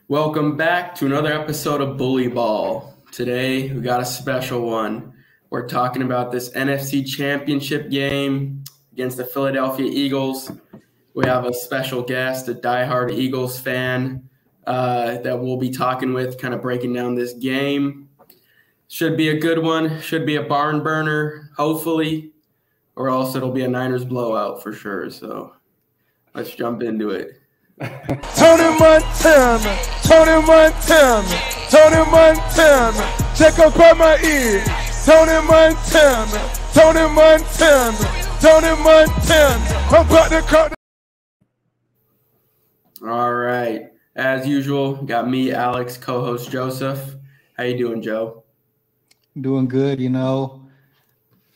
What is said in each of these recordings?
Welcome back to another episode of Bully Ball. Today, we got a special one. We're talking about this NFC Championship game against the Philadelphia Eagles. We have a special guest, a diehard Eagles fan that we'll be talking with, kind of breaking down this game. Should be a good one. Should be a barn burner, hopefully, or else it'll be a Niners blowout for sure. So let's jump into it. Tony Montana, Tony Montana, Tony Montana, check up on my ear. Tony Montana, Tony Montana, Tony Montana, I'm about to cut. All right. As usual, got me, Alex, co-host Joseph. How you doing, Joe? Doing good.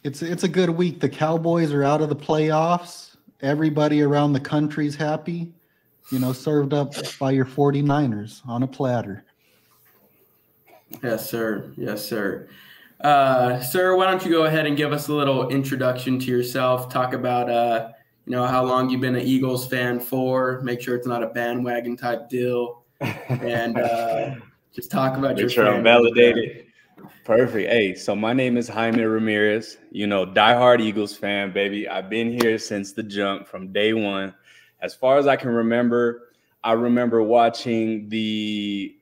It's a good week. The Cowboys are out of the playoffs. Everybody around the country's happy. Served up by your 49ers on a platter. Yes, sir. Yes, sir. Sir, why don't you go ahead and give us a little introduction to yourself? Talk about, how long you've been an Eagles fan for. Make sure it's not a bandwagon type deal. And just talk about your sure I'm validated. Perfect. Hey, so my name is Jaime Ramirez, diehard Eagles fan, baby. I've been here since the jump from day one. As far as I can remember, I remember watching the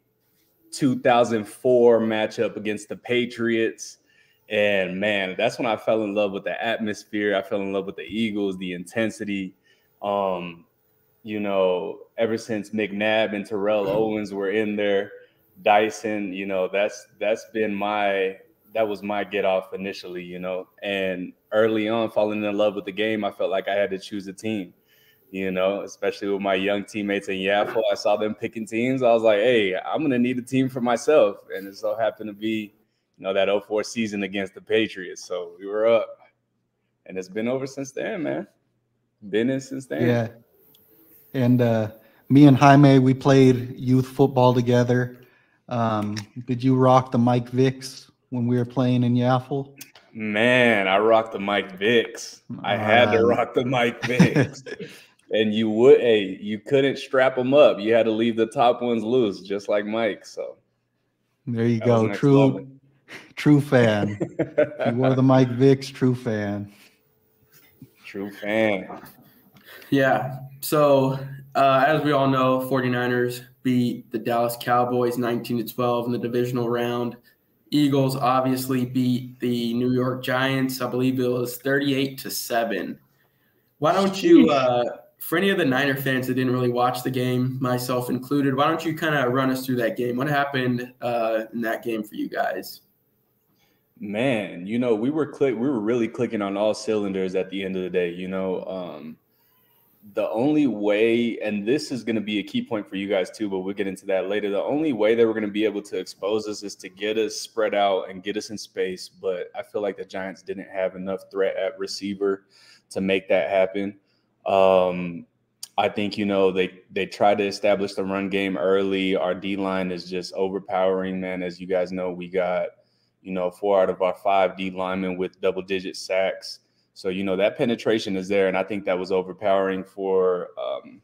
2004 matchup against the Patriots. And, man, that's when I fell in love with the atmosphere. I fell in love with the Eagles, the intensity. Ever since McNabb and Terrell Owens were in there, Dyson, that was my get off initially, And early on, falling in love with the game, I felt like I had to choose a team. Especially with my young teammates in Yaffle. I saw them picking teams. I was like, hey, I'm going to need a team for myself. And it so happened to be, that 04 season against the Patriots. So we were up. And it's been over since then, man. Been in since then. Yeah. And me and Jaime, we played youth football together. Did you rock the Mike Vicks when we were playing in Yaffle? Man, I rocked the Mike Vicks. I had to rock the Mike Vicks. And you couldn't strap them up. You had to leave the top ones loose, just like Mike. So there you go. True fan. You wore the Mike Vicks, true fan. True fan. Yeah. So as we all know, 49ers beat the Dallas Cowboys 19-12 in the divisional round. Eagles obviously beat the New York Giants. I believe it was 38-7. Why don't you, for any of the Niner fans that didn't really watch the game, myself included, why don't you kind of run us through that game? What happened in that game for you guys? Man, we were really clicking on all cylinders at the end of the day. The only way, and this is going to be a key point for you guys too, but we'll get into that later. The only way that we're going to be able to expose us is to get us spread out and get us in space. But I feel like the Giants didn't have enough threat at receiver to make that happen. I think, they tried to establish the run game early. Our D-line is just overpowering, man. As you guys know, we got, 4 out of our 5 D linemen with double-digit sacks. So, that penetration is there, and I think that was overpowering for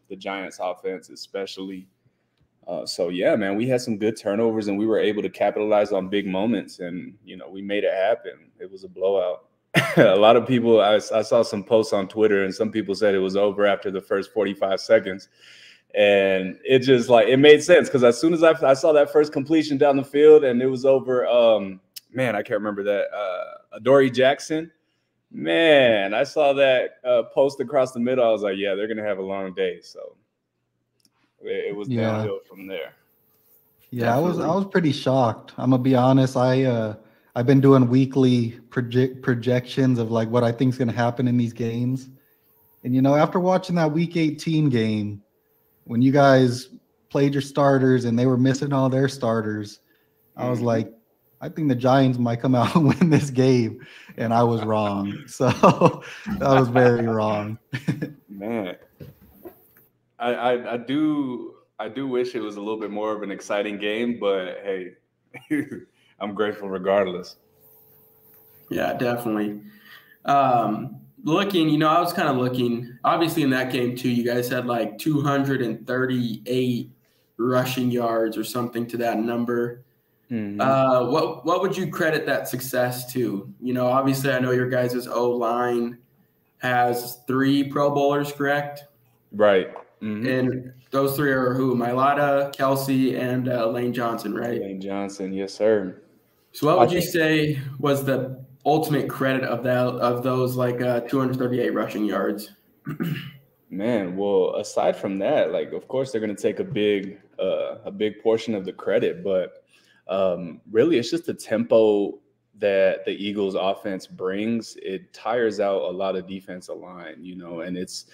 the Giants offense especially. Yeah, man, we had some good turnovers, and we were able to capitalize on big moments, and, we made it happen. It was a blowout. A lot of people, I saw some posts on Twitter, and some people said it was over after the first 45 seconds. And it just, it made sense, because as soon as I saw that first completion down the field and it was over, I can't remember that, Adoree Jackson. Man, I saw that post across the middle. I was like, yeah, they're going to have a long day. So it was downhill from there. Yeah, definitely. I was pretty shocked. I'm going to be honest. I've been doing weekly projections of what I think is going to happen in these games. And, after watching that Week 18 game, when you guys played your starters and they were missing all their starters, I was like, I think the Giants might come out and win this game. And I was wrong. So I was very wrong. Man, I do wish it was a little bit more of an exciting game, but hey, I'm grateful regardless. Yeah, definitely. Looking, I was kind of looking, obviously in that game too, you guys had 238 rushing yards or something to that number. Mhm. What would you credit that success to? You know, obviously I know your guys' O-line has 3 Pro Bowlers, correct? Right. Mhm. And those 3 are who? Mailata, Kelsey, and Lane Johnson, right? Lane Johnson, yes, sir. So what I would you think, say was the ultimate credit of those like 238 rushing yards? man, well, aside from that, like, of course, they're going to take a big portion of the credit, but really, it's just the tempo that the Eagles offense brings. It tires out a lot of defensive line, you know, and it's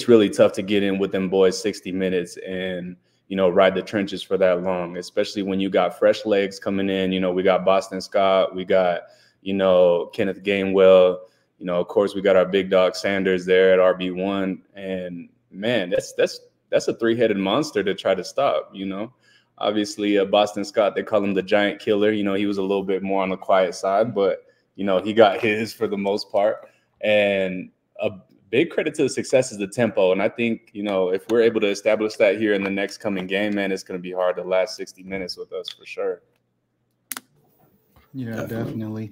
really tough to get in with them boys 60 minutes and, you know, ride the trenches for that long, especially when you got fresh legs coming in. You know, we got Boston Scott, we got, you know, Kenneth Gainwell, you know, of course, we got our big dog Sanders there at RB1. And man, that's a 3-headed monster to try to stop, you know. Obviously, Boston Scott, they call him the giant killer. You know, he was a little bit more on the quiet side, but, you know, he got his for the most part. And a big credit to the success is the tempo. And I think, you know, if we're able to establish that here in the next coming game, man, it's going to be hard to last 60 minutes with us for sure. Yeah, definitely.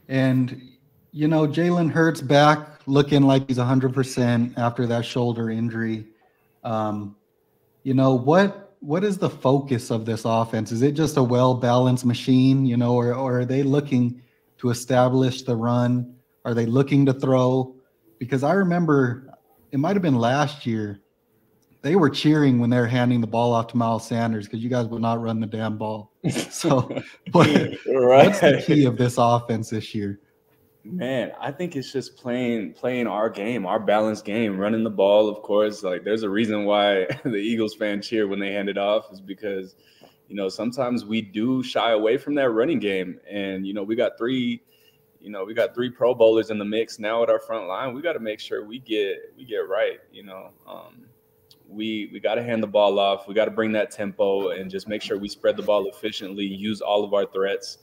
And, you know, Jalen Hurts back looking like he's 100% after that shoulder injury. You know, what is the focus of this offense? Is it just a well-balanced machine, you know, or are they looking to establish the run? Are they looking to throw? Because I remember it might have been last year, they were cheering when they were handing the ball off to Miles Sanders because you guys would not run the damn ball. So what's the key of this offense this year? Man, I think it's just playing our game, our balanced game, running the ball. Of course, like there's a reason why the Eagles fan cheer when they hand it off is because, you know, sometimes we do shy away from that running game. And, you know, we got three Pro Bowlers in the mix now at our front line. We got to make sure we get right. You know, we got to hand the ball off. We got to bring that tempo and just make sure we spread the ball efficiently, use all of our threats.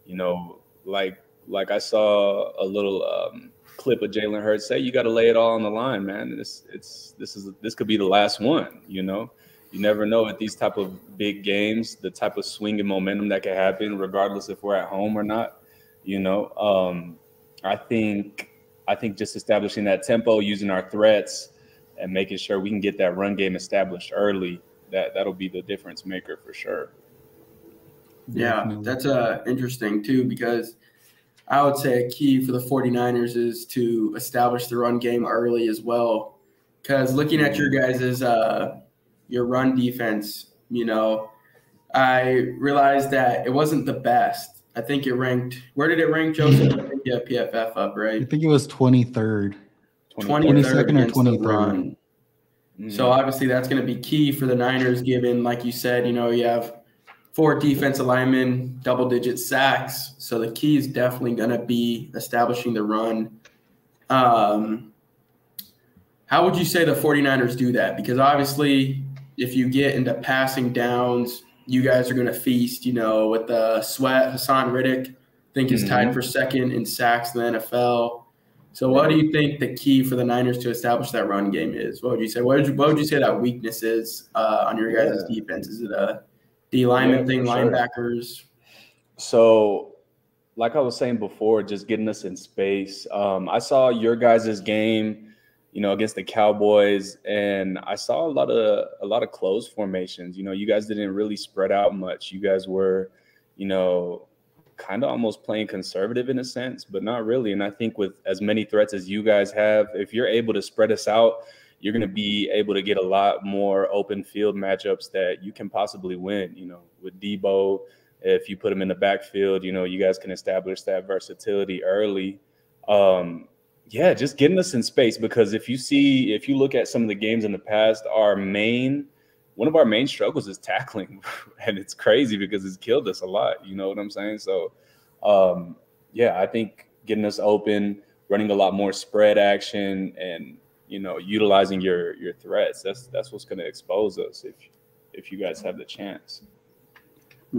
You know, like I saw a little clip of Jalen Hurts say, you got to lay it all on the line, man. This could be the last one. You know, you never know at these type of big games, the type of swing and momentum that can happen, regardless if we're at home or not. You know, I think just establishing that tempo, using our threats, and making sure we can get that run game established early, that'll be the difference maker for sure. Yeah, that's interesting too, because I would say a key for the 49ers is to establish the run game early as well. Because looking at your guys' your run defense, you know, I realized that it wasn't the best. I think it ranked – where did it rank, Joseph? I think you have PFF up, right? I think it was 23rd. 22nd or 23rd. So obviously that's going to be key for the Niners, given, like you said, you know, you have 4 defensive linemen, double-digit sacks. So the key is definitely going to be establishing the run. How would you say the 49ers do that? Because obviously if you get into passing downs, you guys are going to feast, you know, with the Sweat. Hassan Riddick, I think, is tied for second in sacks in the NFL. So what do you think the key for the Niners to establish that run game is? What would you say? What would you say that weakness is on your guys' defense? Is it a D lineman thing, linebackers? So, like I was saying before, just getting us in space. I saw your guys' game, you know, against the Cowboys, and I saw a lot of close formations. You know, you guys didn't really spread out much. You guys were, you know, kind of almost playing conservative in a sense, but not really. And I think with as many threats as you guys have, if you're able to spread us out, you're going to be able to get a lot more open field matchups that you can possibly win. You know, with Debo, if you put him in the backfield, you know, you guys can establish that versatility early. Yeah, just getting us in space, because if you look at some of the games in the past, one of our main struggles is tackling, and it's crazy because it's killed us a lot. You know what I'm saying? So, yeah, I think getting us open, running a lot more spread action, and, you know, utilizing your threats, that's what's going to expose us if you guys have the chance.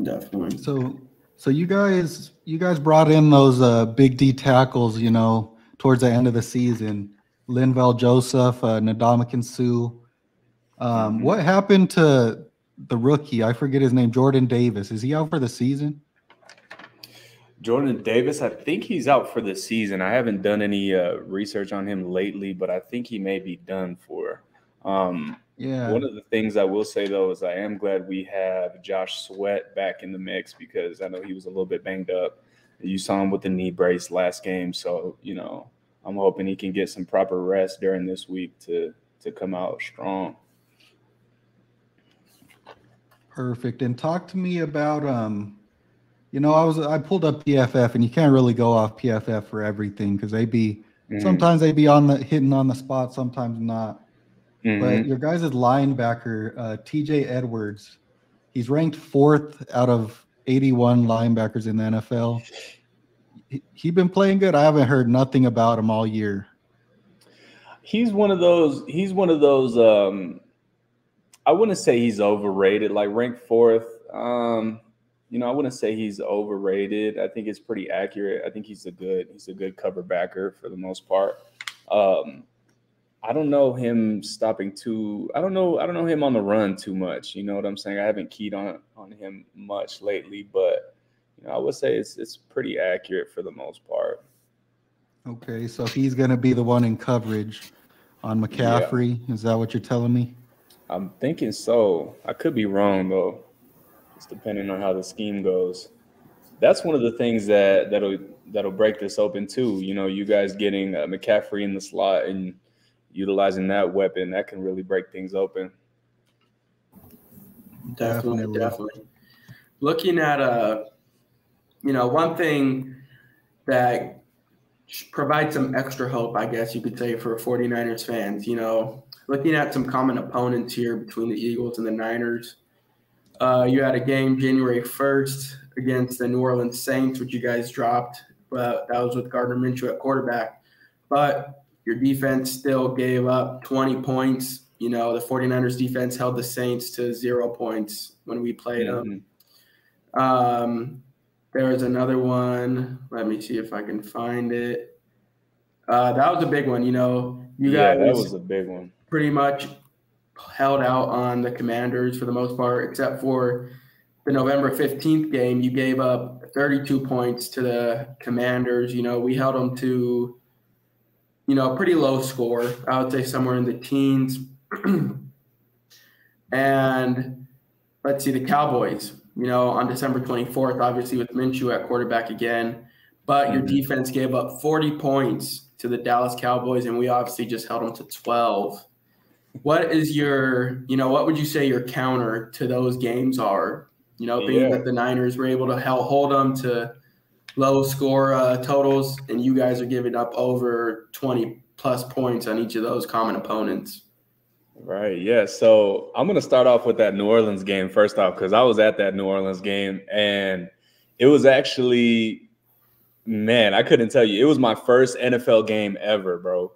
Definitely. So you guys brought in those big D tackles, you know, towards the end of the season. Linval Joseph, Ndamukong Suh. What happened to the rookie. I forget his name. Jordan Davis. Is he out for the season? Jordan Davis, I think he's out for the season. I haven't done any research on him lately, but I think he may be done for. Yeah. One of the things I will say, though, is I am glad we have Josh Sweat back in the mix because I know he was a little bit banged up. You saw him with the knee brace last game. So, I'm hoping he can get some proper rest during this week to come out strong. Perfect. And talk to me about I pulled up PFF, and you can't really go off PFF for everything because sometimes they be hitting on the spot, sometimes not. But your guys' linebacker, TJ Edwards, he's ranked 4th out of 81 linebackers in the NFL. He been playing good. I haven't heard nothing about him all year. He's one of those. I wouldn't say he's overrated. Like ranked 4th. I wouldn't say he's overrated. I think it's pretty accurate. I think he's a good cover backer for the most part. I don't know him stopping too. I don't know him on the run too much. You know what I'm saying? I haven't keyed on him much lately, but I would say it's pretty accurate for the most part. Okay, so he's going to be the one in coverage on McCaffrey. Yeah. Is that what you're telling me? I'm thinking so. I could be wrong though. Just depending on how the scheme goes. That's one of the things that'll break this open too. You guys getting McCaffrey in the slot and utilizing that weapon, that can really break things open. Definitely. Looking at one thing that provides some extra hope, I guess you could say, for 49ers fans. Looking at some common opponents here between the Eagles and the Niners. You had a game January 1st against the New Orleans Saints, which you guys dropped. But that was with Gardner Minshew at quarterback. But your defense still gave up 20 points. The 49ers defense held the Saints to 0 points when we played them. There was another one. Let me see if I can find it. That was a big one. You guys, that was a big one. Pretty much held out on the Commanders for the most part, except for the November 15th game. You gave up 32 points to the Commanders. We held them to, pretty low score. I would say somewhere in the teens. And let's see, the Cowboys, on December 24th, obviously with Minshew at quarterback again. But your defense gave up 40 points to the Dallas Cowboys, and we obviously just held them to 12. What is what would you say your counter to those games are? Being that the Niners were able to hold them to low score totals, and you guys are giving up over 20-plus points on each of those common opponents. Right, yeah. So I'm going to start off with that New Orleans game first off, because I was at that New Orleans game, and it was actually, man, I couldn't tell you. It was my first NFL game ever, bro.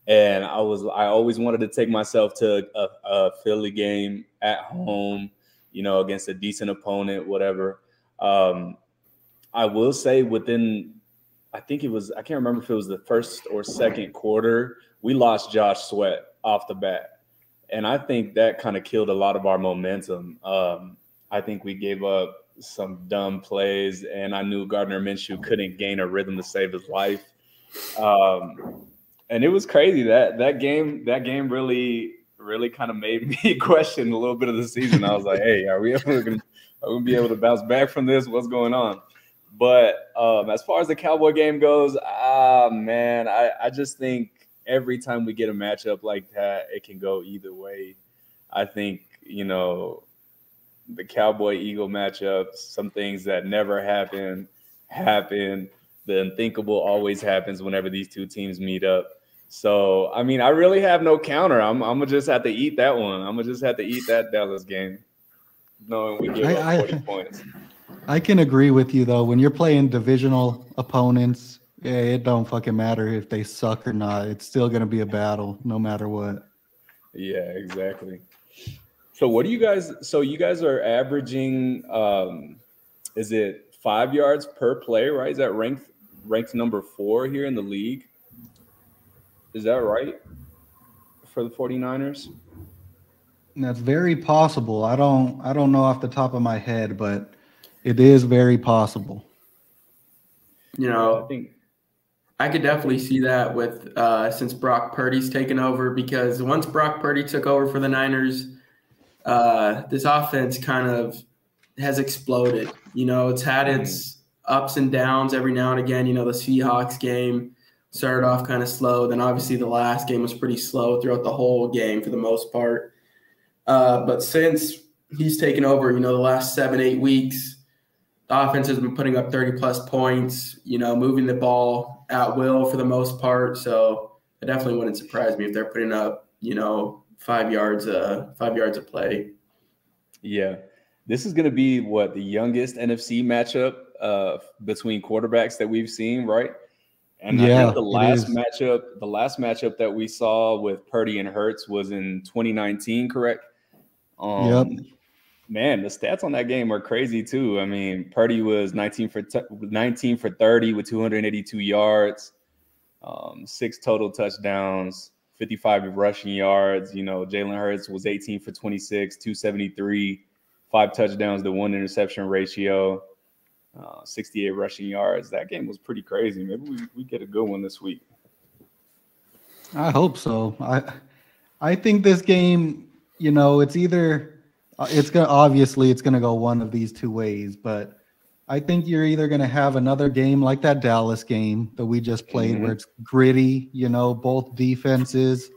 And I always wanted to take myself to a Philly game at home, against a decent opponent, whatever. I will say I can't remember if it was the first or second quarter, we lost Josh Sweat off the bat. And I think that kind of killed a lot of our momentum. I think we gave up some dumb plays, and I knew Gardner Minshew couldn't gain a rhythm to save his life. And it was crazy that game really kind of made me question a little bit of the season. I was like, hey, are we going to be able to bounce back from this? What's going on? But as far as the Cowboy game goes, man, I just think every time we get a matchup like that, it can go either way. I think, the Cowboy-Eagle matchup, some things that never happen. The unthinkable always happens whenever these two teams meet up. So, I mean, I really have no counter. I'm going to just have to eat that one. I'm going to just have to eat that Dallas game, knowing we give up 40 points. I can agree with you, though. When you're playing divisional opponents, it don't fucking matter if they suck or not. It's still going to be a battle no matter what. Yeah, exactly. So what do you guys – so you guys are averaging is it 5 yards per play, right? Is that ranked number 4 here in the league? Is that right for the 49ers? That's very possible. I don't know off the top of my head, but it is very possible. You know, I could definitely see that with since Brock Purdy's taken over, because once Brock Purdy took over for the Niners, this offense kind of has exploded. You know, it's had its ups and downs every now and again. You know, the Seahawks game started off kind of slow. Then obviously the last game was pretty slow throughout the whole game for the most part. But since he's taken over, you know, the last 7-8 weeks, the offense has been putting up 30-plus points, you know, moving the ball at will for the most part. So it definitely wouldn't surprise me if they're putting up, you know, 5 yards of play. Yeah. This is going to be the youngest NFC matchup between quarterbacks that we've seen, right? And I think the last matchup that we saw with Purdy and Hurts was in 2019, correct? Yep. Man, the stats on that game are crazy too. I mean, Purdy was 19 for 30 with 282 yards, 6 total touchdowns, 55 rushing yards. You know, Jalen Hurts was 18 for 26, 273, 5 touchdowns to 1 interception ratio, 68 rushing yards. That game was pretty crazy. Maybe we get a good one this week. I hope so. I think this game, you know, it's gonna go one of these two ways, but I think you're either gonna have another game like that Dallas game that we just played, where it's gritty. You know, both defenses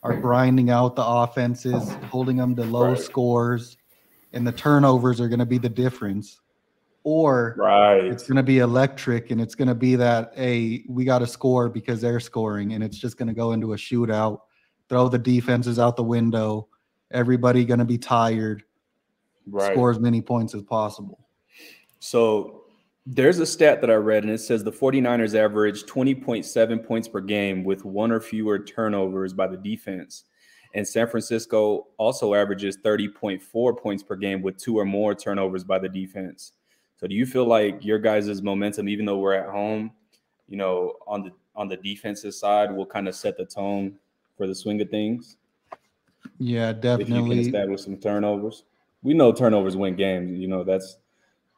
are grinding out the offenses, holding them to low scores, and the turnovers are gonna be the difference. Or it's going to be electric, and it's going to be that, hey, we got to score because they're scoring, and it's just going to go into a shootout, throw the defenses out the window, everybody going to be tired, score as many points as possible. So there's a stat that I read, and it says the 49ers average 20.7 points per game with 1 or fewer turnovers by the defense. And San Francisco also averages 30.4 points per game with 2 or more turnovers by the defense. So do you feel like your guys' momentum, even though we're at home, you know, on the defensive side, will kind of set the tone for the swing of things? Yeah, definitely. If you can establish some turnovers. We know turnovers win games. You know, that's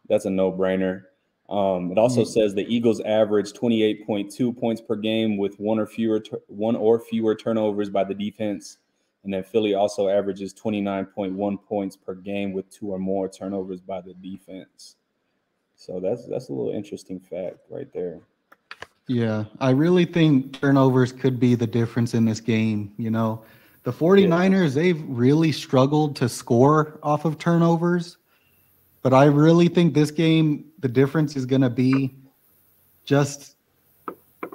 a no-brainer. It also says the Eagles average 28.2 points per game with 1 or fewer turnovers by the defense. And then Philly also averages 29.1 points per game with 2 or more turnovers by the defense. So that's a little interesting fact right there. Yeah, I really think turnovers could be the difference in this game. You know, the 49ers, they've really struggled to score off of turnovers. But I really think this game, the difference is going to be just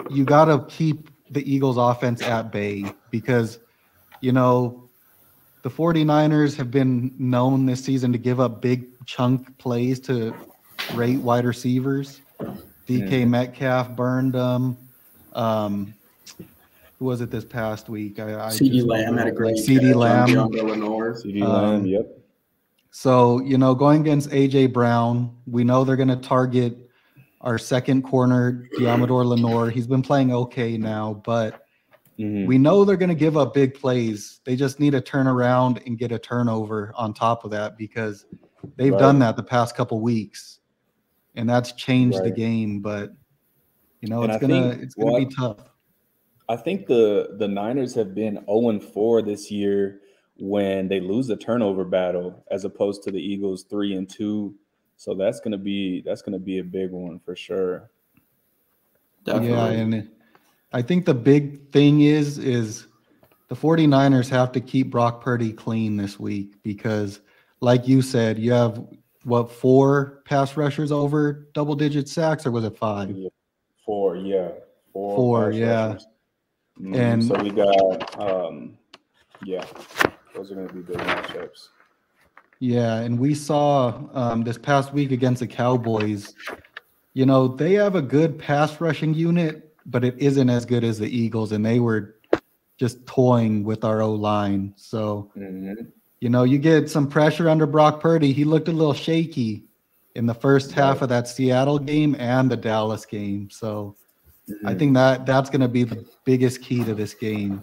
you got to keep the Eagles offense at bay, because, you know, the 49ers have been known this season to give up big chunk plays to great wide receivers. DK Metcalf burned them. Who was it this past week? CeeDee Lamb had a great CeeDee Lamb. CeeDee Lamb, yep. So, you know, going against A.J. Brown, we know they're going to target our second corner, Diamador Lenore. He's been playing okay now, but we know they're going to give up big plays. They just need to turn around and get a turnover on top of that, because they've done that the past couple weeks. And that's changed the game, but you know, it's gonna be tough. I think the Niners have been 0-4 this year when they lose the turnover battle, as opposed to the Eagles 3-2. So that's gonna be a big one for sure. Definitely. Yeah, and I think the big thing is the 49ers have to keep Brock Purdy clean this week, because like you said, you have 4 pass rushers over double-digit sacks, or was it 5? 4, yeah. 4, yeah. And so we got, those are going to be big matchups. Yeah, and we saw this past week against the Cowboys, you know, they have a good pass rushing unit, but it isn't as good as the Eagles, and they were just toying with our O-line. So, you know, you get some pressure under Brock Purdy. He looked a little shaky in the first half of that Seattle game and the Dallas game. So I think that's going to be the biggest key to this game.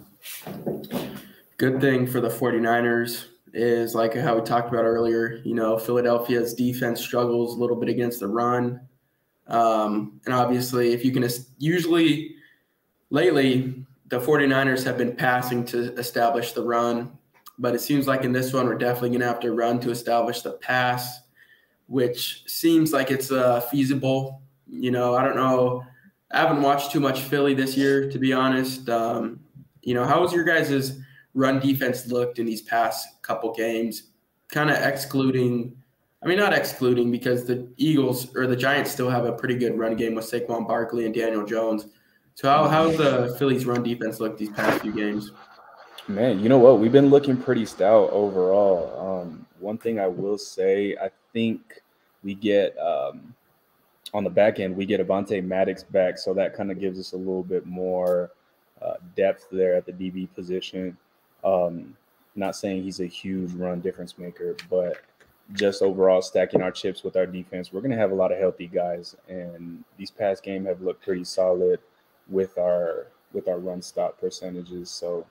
Good thing for the 49ers is like how we talked about earlier. You know, Philadelphia's defense struggles a little bit against the run. And obviously, if you can usually lately, the 49ers have been passing to establish the run, but it seems like in this one, we're definitely going to have to run to establish the pass, which seems like it's feasible. You know, I don't know. I haven't watched too much Philly this year, to be honest. You know, how has your guys' run defense looked in these past couple games? Kind of excluding, I mean, not excluding, because the Eagles or the Giants still have a pretty good run game with Saquon Barkley and Daniel Jones. So how's the Phillies run defense look these past few games? Man, you know what? We've been looking pretty stout overall. One thing I will say, I think we get on the back end, we get Avonte Maddox back, so that kind of gives us a little bit more depth there at the DB position. Not saying he's a huge run difference maker, but just overall stacking our chips with our defense, we're going to have a lot of healthy guys, and these past games have looked pretty solid with our run stop percentages. So,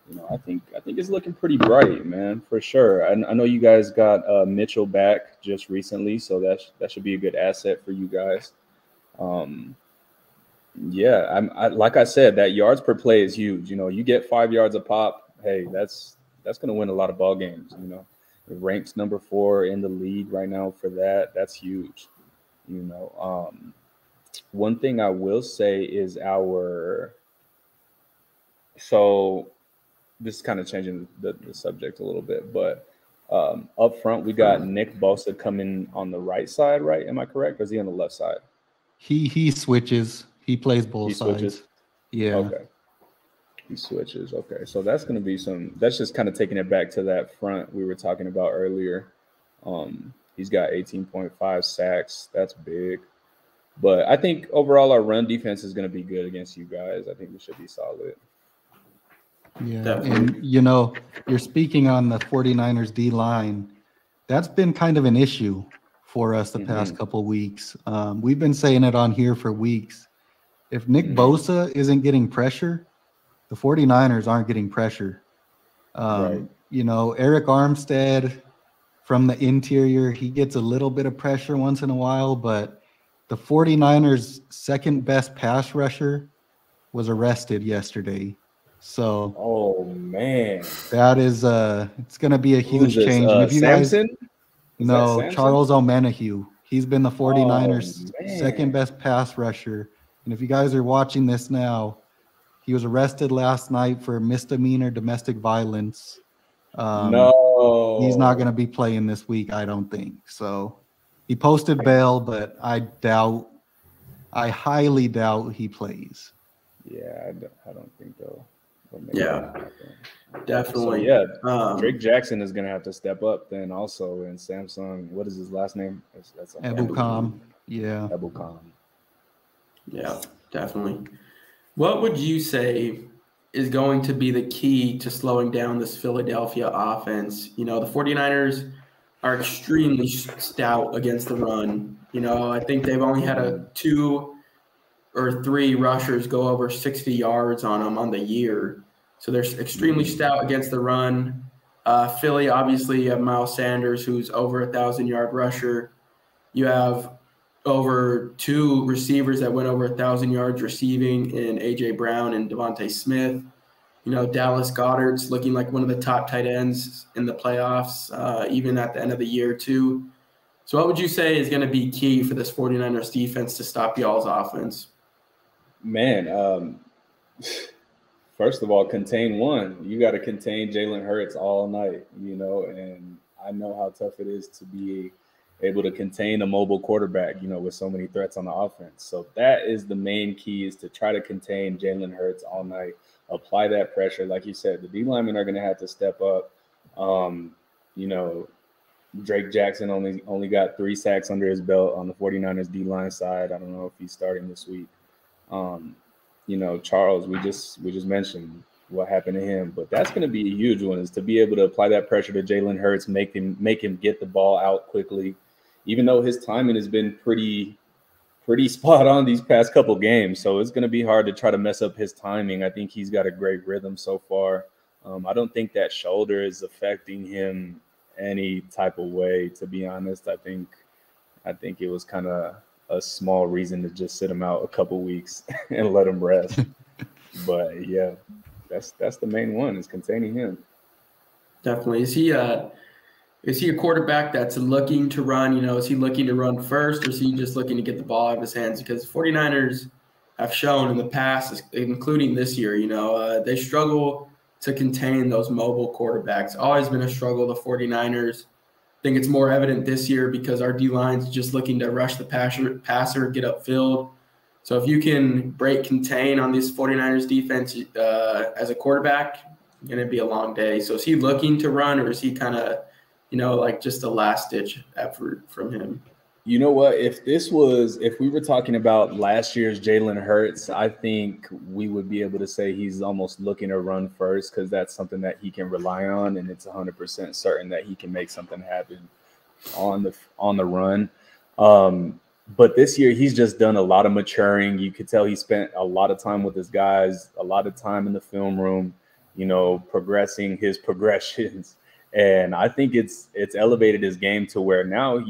you know, I think it's looking pretty bright, man, for sure. I know you guys got Mitchell back just recently, so that should be a good asset for you guys. Yeah, I like I said, that yards per play is huge. You know, you get 5 yards a pop, hey, that's going to win a lot of ball games. You know, it ranks number 4 in the league right now for that. That's huge. You know, one thing I will say is so this is kind of changing the subject a little bit, but up front we got Nick Bosa coming on the right side, right? Am I correct? Or is he on the left side? He switches. He plays both sides. Switches? Yeah. Okay. He switches. Okay. So that's going to be that's just kind of taking it back to that front we were talking about earlier. He's got 18.5 sacks. That's big. But I think overall our run defense is going to be good against you guys. I think we should be solid. Yeah. Definitely. And, you know, you're speaking on the 49ers D-line. That's been kind of an issue for us the past couple weeks. We've been saying it on here for weeks. If Nick Bosa isn't getting pressure, the 49ers aren't getting pressure. Right. You know, Eric Armstead from the interior, he gets a little bit of pressure once in a while, but the 49ers' second best pass rusher was arrested yesterday. So, oh man, that is it's going to be a huge change. And if you Samson? No, Charles O'Menahue. He's been the 49ers' second best pass rusher. And if you guys are watching this now, he was arrested last night for misdemeanor domestic violence. No, he's not going to be playing this week, I don't think. So he posted bail, but I highly doubt he plays. Yeah, I don't think they'll Yeah, definitely. So, yeah, Drake Jackson is going to have to step up then also. And Samsung, what is his last name? That's Ebukam. Yeah. Ebukam. Yeah, definitely. What would you say is going to be the key to slowing down this Philadelphia offense? You know, the 49ers are extremely stout against the run. You know, I think they've only had 2 or 3 rushers go over 60 yards on them on the year. So they're extremely stout against the run. Philly, obviously, you have Miles Sanders, who's over 1,000-yard rusher. You have over 2 receivers that went over 1,000 yards receiving in A.J. Brown and Devontae Smith. You know, Dallas Goedert's looking like one of the top tight ends in the playoffs, even at the end of the year, too. So what would you say is going to be key for this 49ers defense to stop y'all's offense? Man, first of all, contain one. You got to contain Jalen Hurts all night, you know, and I know how tough it is to be able to contain a mobile quarterback, you know, with so many threats on the offense. So that is the main key, is to try to contain Jalen Hurts all night, apply that pressure. Like you said, the D linemen are going to have to step up. You know, Drake Jackson only got 3 sacks under his belt on the 49ers D-line side. I don't know if he's starting this week. You know, Charles, we just mentioned what happened to him, but that's going to be a huge one, is to be able to apply that pressure to Jalen Hurts, make him get the ball out quickly, even though his timing has been pretty spot on these past couple games. So it's going to be hard to try to mess up his timing. I think he's got a great rhythm so far. I don't think that shoulder is affecting him any type of way, to be honest. I think it was kind of a small reason to just sit him out a couple weeks and let him rest. But yeah, that's the main one, is containing him. Definitely. Is he a quarterback that's looking to run? Is he looking to run first, or is he just looking to get the ball out of his hands? Because 49ers have shown in the past, including this year, they struggle to contain those mobile quarterbacks. Always been a struggle, the 49ers. I think it's more evident this year because our D-line's just looking to rush the passer, get upfield. So if you can contain on this 49ers defense as a quarterback, it's going to be a long day. So is he looking to run, or is he kind of, like just a last-ditch effort from him? You know what? If we were talking about last year's Jalen Hurts, I think we would be able to say he's almost looking to run first, because that's something that he can rely on, and it's 100% certain that he can make something happen on the run. But this year he's just done a lot of maturing. You could tell he spent a lot of time with his guys, a lot of time in the film room, progressing his progressions. And I think it's elevated his game to where now,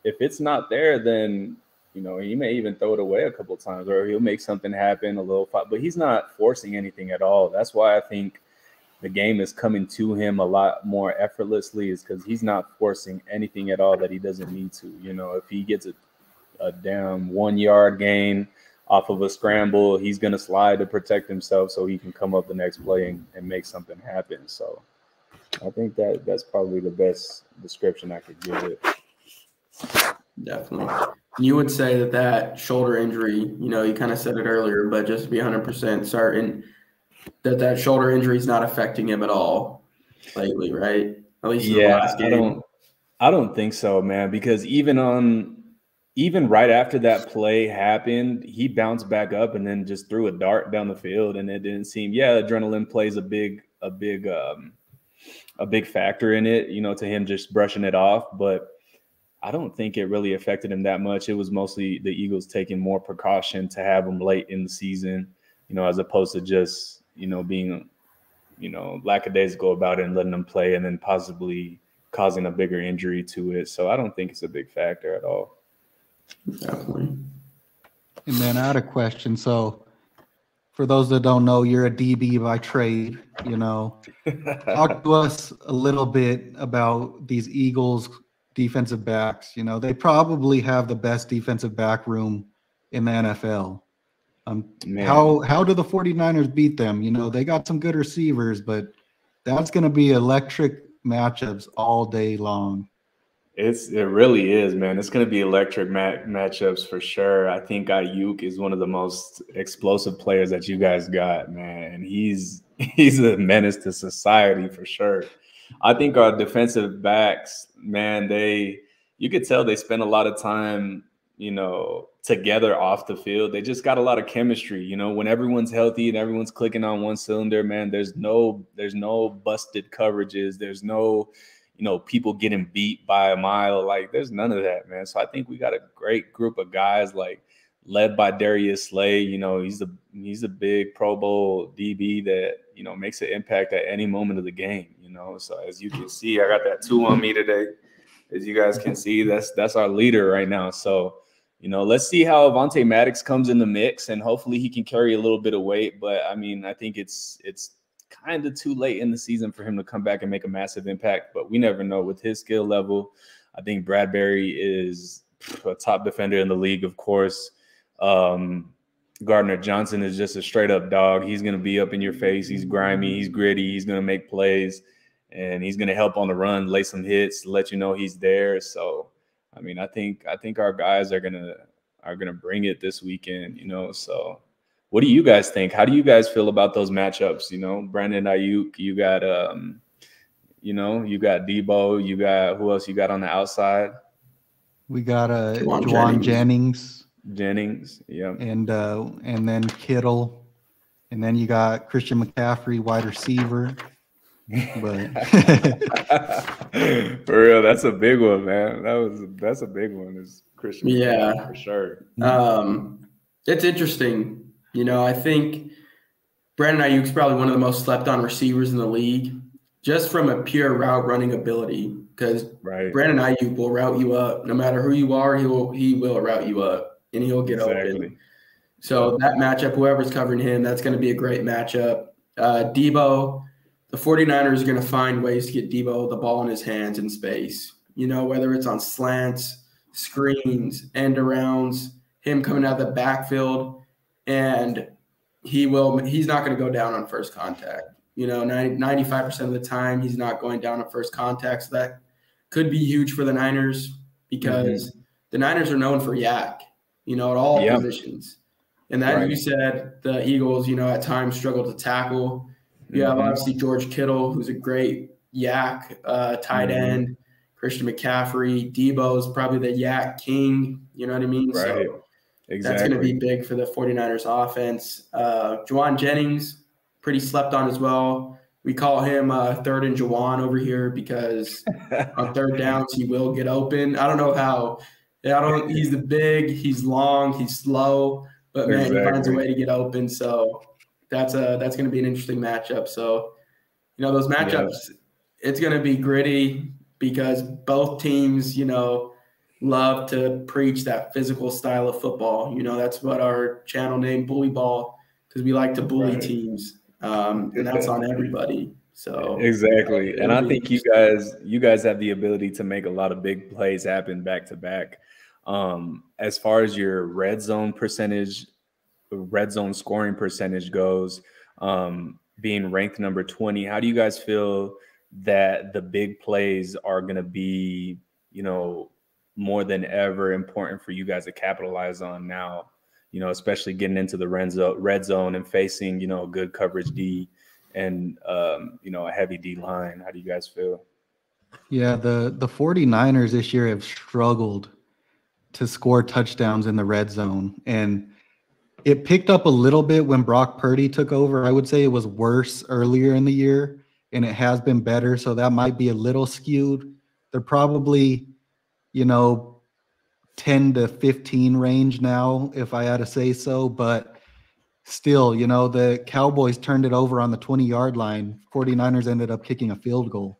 if it's not there, then, he may even throw it away a couple of times, or he'll make something happen a little, but he's not forcing anything at all. That's why I think the game is coming to him a lot more effortlessly, is because he's not forcing anything at all that he doesn't need to. If he gets a damn 1 yard gain off of a scramble, he's going to slide to protect himself so he can come up the next play and make something happen. So I think that's probably the best description I could give it. Definitely. You would say that shoulder injury, you kind of said it earlier, but just to be 100% certain that shoulder injury is not affecting him at all lately, right? At least in the last game. I don't think so, man, because even right after that play happened, he bounced back up and then just threw a dart down the field, and it didn't seem, adrenaline plays a big factor in it, to him just brushing it off, but I don't think it really affected him that much. It was mostly the Eagles taking more precaution to have him late in the season, as opposed to just, being, lackadaisical about it and letting him play and then possibly causing a bigger injury to it. So I don't think it's a big factor at all. Definitely. And then I had a question. So for those that don't know, you're a DB by trade, Talk to us a little bit about these Eagles defensive backs. They probably have the best defensive back room in the NFL. How do the 49ers beat them? They got some good receivers, but that's going to be electric matchups all day long. It really is, man. It's going to be electric matchups for sure. I think Ayuk is one of the most explosive players that you guys got, man. And he's a menace to society for sure. I think our defensive backs, man, you could tell they spend a lot of time, together off the field. They just got a lot of chemistry. When everyone's healthy and everyone's clicking on one cylinder, man, there's no busted coverages. There's no, people getting beat by a mile. Like, there's none of that, man. So I think we got a great group of guys, like, led by Darius Slay. He's a big Pro Bowl DB that, makes an impact at any moment of the game, So as you can see, I got that 2 on me today. As you guys can see, that's our leader right now. So, let's see how Avonte Maddox comes in the mix, and hopefully he can carry a little bit of weight. But I mean, I think it's kind of too late in the season for him to come back and make a massive impact, but we never know with his skill level. I think Bradbury is a top defender in the league, of course. Gardner Johnson is just a straight up dog. He's going to be up in your face. He's grimy. He's gritty. He's going to make plays, and he's going to help on the run, lay some hits, let you know he's there. So, I mean, I think our guys are going to bring it this weekend, so what do you guys think? How do you guys feel about those matchups? Brandon Ayuk, you got Debo, you got, who else you got on the outside? We got Juwan Jennings, yeah, and then Kittle, and then you got Christian McCaffrey, wide receiver. But for real, that's a big one, man. That's a big one. Is Christian McCaffrey for sure. It's interesting. I think Brandon Ayuk's probably one of the most slept on receivers in the league, just from a pure route running ability. Because Brandon Ayuk will route you up, no matter who you are. He will route you up, and he'll get open. So that matchup, whoever's covering him, that's going to be a great matchup. Debo, the 49ers are going to find ways to get Debo the ball in his hands in space. You know, whether it's on slants, screens, end arounds, him coming out of the backfield, and he's not going to go down on first contact. You know, 95% of the time he's not going down on first contact. So that could be huge for the Niners because the Niners are known for yak, you know, at all positions. And that you said the Eagles, you know, at times struggle to tackle. You have obviously George Kittle, who's a great yak tight end. Christian McCaffrey, Debo's probably the yak king. You know what I mean? So that's going to be big for the 49ers offense. Juwan Jennings, pretty slept on as well. We call him third and Juwan over here because on third downs he will get open. I don't know how. He's big, he's long, he's slow. But, man, he finds a way to get open. So that's going to be an interesting matchup. So, you know, those matchups, it's going to be gritty because both teams, you know, love to preach that physical style of football. You know, that's what our channel named Bully Ball, because we like to bully teams. And that's on everybody. So exactly. And I think you guys have the ability to make a lot of big plays happen back to back. As far as your red zone scoring percentage goes, being ranked number 20, how do you guys feel that the big plays are going to be, you know, more than ever important for you guys to capitalize on now, you know, especially getting into the red zone and facing, you know, a good coverage D and, you know, a heavy D line? How do you guys feel? Yeah, the 49ers this year have struggled to score touchdowns in the red zone. And it picked up a little bit when Brock Purdy took over. I would say it was worse earlier in the year, and it has been better. So that might be a little skewed. They're probably, you know, 10 to 15 range now, if I had to say so. But still, you know, the Cowboys turned it over on the 20-yard line. 49ers ended up kicking a field goal.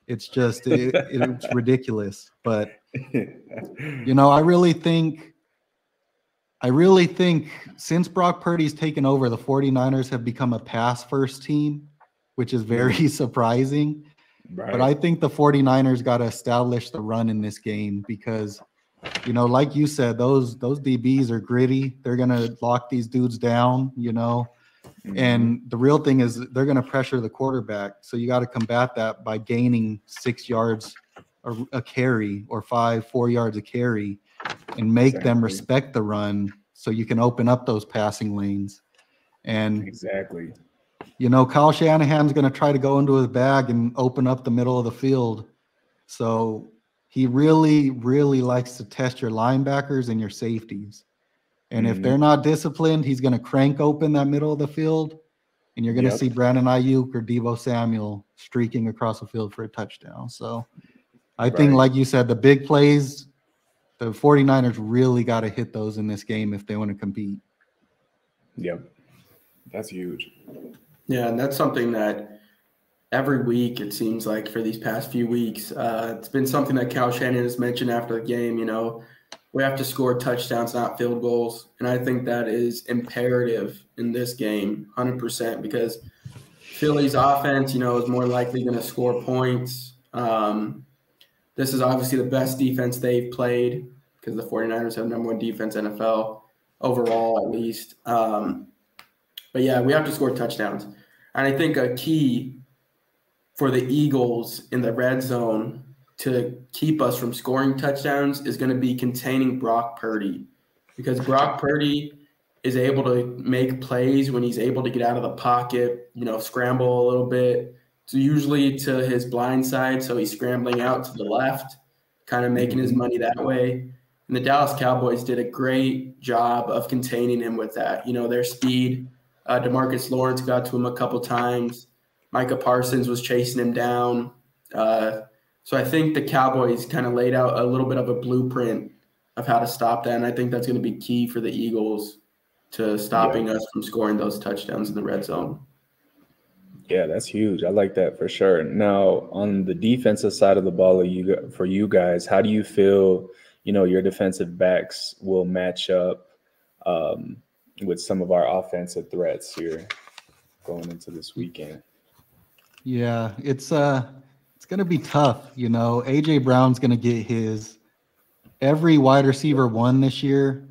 It's just, it's ridiculous. But, you know, I really think since Brock Purdy's taken over, the 49ers have become a pass-first team, which is very surprising. But I think the 49ers got to establish the run in this game because, you know, like you said, those DBs are gritty. They're going to lock these dudes down, you know. And the real thing is they're going to pressure the quarterback. So you got to combat that by gaining 6 yards a carry or 4 yards a carry and make them respect the run so you can open up those passing lanes. And you know, Kyle Shanahan's going to try to go into his bag and open up the middle of the field. So he really, really likes to test your linebackers and your safeties. And if they're not disciplined, he's going to crank open that middle of the field, and you're going to see Brandon Ayuk or Deebo Samuel streaking across the field for a touchdown. So I think, like you said, the big plays, the 49ers really got to hit those in this game if they want to compete. Yep. That's huge. Yeah, and that's something that every week, it seems like for these past few weeks, it's been something that Kyle Shanahan has mentioned after the game, you know, we have to score touchdowns, not field goals. And I think that is imperative in this game, 100%, because Philly's offense, you know, is more likely going to score points. This is obviously the best defense they've played because the 49ers have number one defense NFL overall, at least. But, yeah, we have to score touchdowns. And I think a key for the Eagles in the red zone to keep us from scoring touchdowns is going to be containing Brock Purdy, because Brock Purdy is able to make plays when he's able to get out of the pocket, you know, scramble a little bit. So usually to his blind side, so he's scrambling out to the left, kind of making his money that way. And the Dallas Cowboys did a great job of containing him with that. You know, their speed. DeMarcus Lawrence got to him a couple times. Micah Parsons was chasing him down. So I think the Cowboys kind of laid out a little bit of a blueprint of how to stop that, and I think that's going to be key for the Eagles. to stopping us from scoring those touchdowns in the red zone. Yeah, that's huge. I like that for sure. Now, on the defensive side of the ball, for you guys, how do you feel, your defensive backs will match up with some of our offensive threats here going into this weekend? Yeah, it's going to be tough. AJ Brown's going to get his. Every wide receiver one this year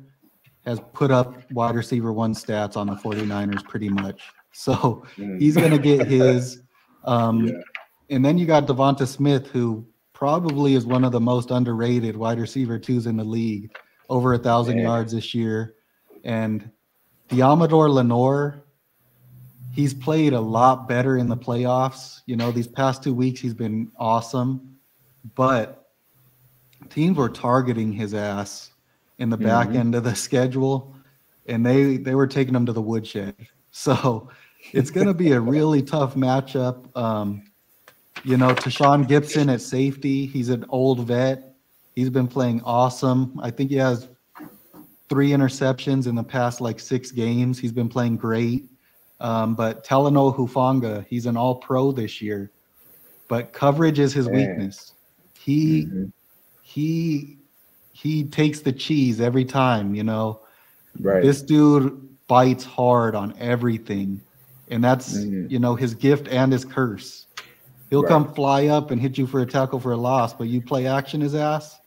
has put up wide receiver one stats on the 49ers pretty much. So he's going to get his. And then you got Devonta Smith, who probably is one of the most underrated wide receiver twos in the league, over 1,000 yards this year. And Diamador Lenore, he's played a lot better in the playoffs. These past 2 weeks, he's been awesome. But teams were targeting his ass in the back end of the schedule, and they were taking him to the woodshed. So it's going to be a really tough matchup. Tashawn Gibson at safety, he's an old vet. He's been playing awesome. I think he has 3 interceptions in the past 6 games. He's been playing great. But Talanoa Hufanga, he's an all-pro this year. But coverage is his weakness. He takes the cheese every time, Right. This dude bites hard on everything. And that's, his gift and his curse. He'll come fly up and hit you for a tackle for a loss, but you play action his ass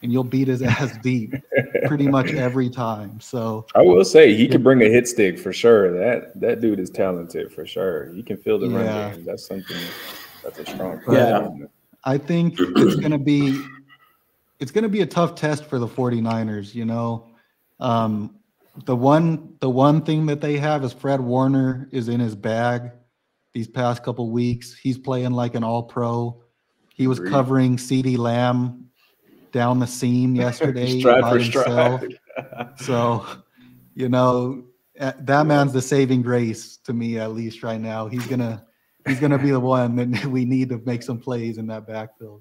and you'll beat his ass deep pretty much every time. So I will say he can bring a hit stick for sure. That dude is talented for sure. He can feel the run game. That's something that's a strong point. Yeah. I think it's gonna be a tough test for the 49ers, The one thing that they have is Fred Warner is in his bag these past couple weeks. He's playing like an all-pro. He was covering CeeDee Lamb down the seam yesterday by himself. So, that man's the saving grace to me, at least right now. He's gonna be the one that we need to make some plays in that backfield.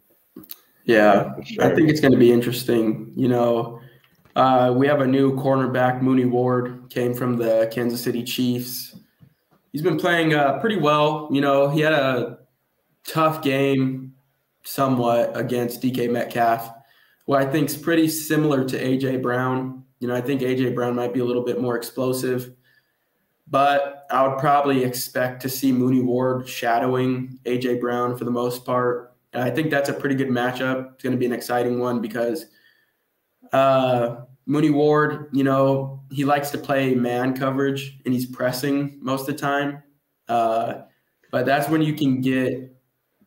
Yeah, I think it's going to be interesting. We have a new cornerback, Mooney Ward, came from the Kansas City Chiefs. He's been playing pretty well. He had a tough game somewhat against DK Metcalf, who I think is pretty similar to A.J. Brown. I think A.J. Brown might be a little bit more explosive, but I would probably expect to see Mooney Ward shadowing A.J. Brown for the most part. And I think that's a pretty good matchup. It's going to be an exciting one because Mooney Ward, he likes to play man coverage and he's pressing most of the time. But that's when you can get